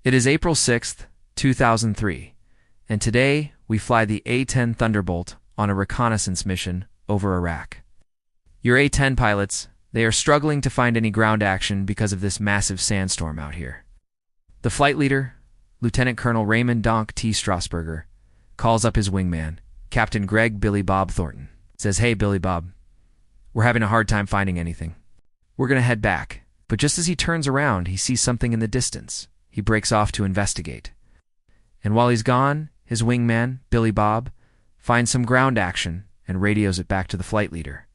It is April 6th, 2003, and today we fly the A-10 Thunderbolt on a reconnaissance mission over Iraq. Your A-10 pilots, they are struggling to find any ground action because of this massive sandstorm out here. The flight leader, Lieutenant Colonel Raymond Donk T. Strasburger, calls up his wingman, Captain Greg Billy Bob Thornton. Says, "Hey, Billy Bob, we're having a hard time finding anything. We're going to head back." But just as he turns around, he sees something in the distance. He breaks off to investigate. And while he's gone, his wingman, Billy Bob, finds some ground action and radios it back to the flight leader.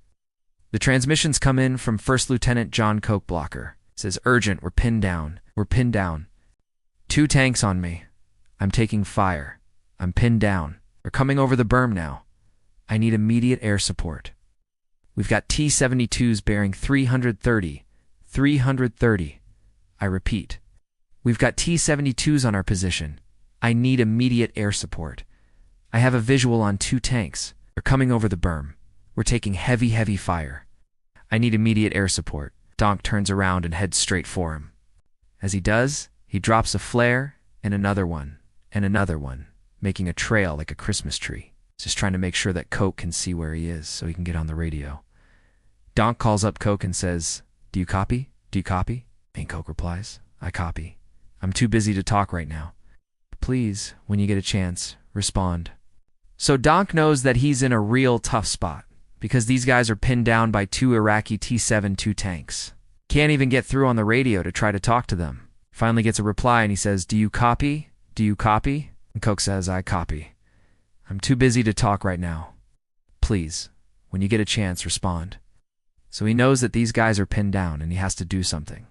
The transmissions come in from First Lieutenant John Coke-Blocker. It says, "Urgent, we're pinned down. We're pinned down. 2 tanks on me. I'm taking fire. I'm pinned down. They're coming over the berm now. I need immediate air support. We've got T-72s bearing 330. 330. I repeat. We've got T-72s on our position. I need immediate air support. I have a visual on 2 tanks. They're coming over the berm. We're taking heavy fire. I need immediate air support." Donk turns around and heads straight for him. As he does, he drops a flare and another one, making a trail like a Christmas tree. Just trying to make sure that Coke can see where he is so he can get on the radio. Donk calls up Coke and says, "Do you copy? Do you copy?" And Coke replies, "I copy. I'm too busy to talk right now. Please, when you get a chance, respond." So Donk knows that he's in a real tough spot because these guys are pinned down by 2 Iraqi T-72 tanks. Can't even get through on the radio to try to talk to them. Finally gets a reply and he says, "Do you copy? Do you copy?" And Coke says, "I copy. I'm too busy to talk right now. Please, when you get a chance, respond." So he knows that these guys are pinned down and he has to do something.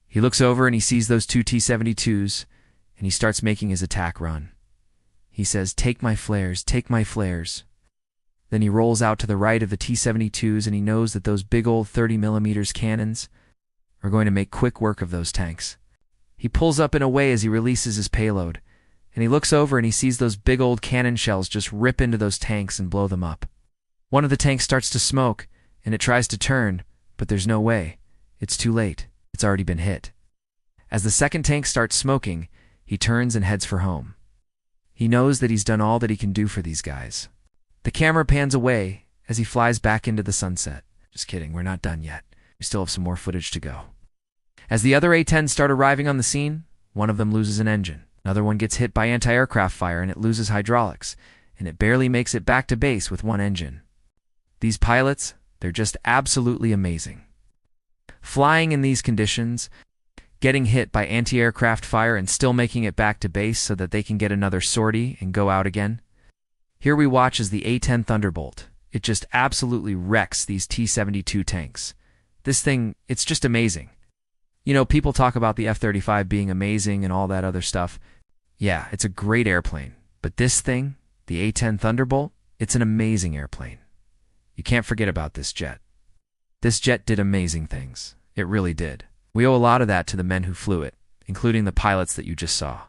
He looks over and he sees those 2 T-72s and he starts making his attack run. He says, "Take my flares, take my flares." Then he rolls out to the right of the T-72s and he knows that those big old 30mm cannons are going to make quick work of those tanks. He pulls up in a way as he releases his payload, and he looks over and he sees those big old cannon shells just rip into those tanks and blow them up. One of the tanks starts to smoke, and it tries to turn, but there's no way. It's too late. It's already been hit. As the second tank starts smoking, he turns and heads for home. He knows that he's done all that he can do for these guys. The camera pans away as he flies back into the sunset. Just kidding, we're not done yet. We still have some more footage to go. As the other A-10s start arriving on the scene, one of them loses an engine. Another one gets hit by anti-aircraft fire and it loses hydraulics, and it barely makes it back to base with 1 engine. These pilots, they're just absolutely amazing. Flying in these conditions, getting hit by anti-aircraft fire and still making it back to base so that they can get another sortie and go out again. Here we watch as the A-10 Thunderbolt, it just absolutely wrecks these T-72 tanks. This thing, it's just amazing. You know, people talk about the F-35 being amazing and all that other stuff. Yeah, it's a great airplane. But this thing, the A-10 Thunderbolt, it's an amazing airplane. You can't forget about this jet. This jet did amazing things. It really did. We owe a lot of that to the men who flew it, including the pilots that you just saw.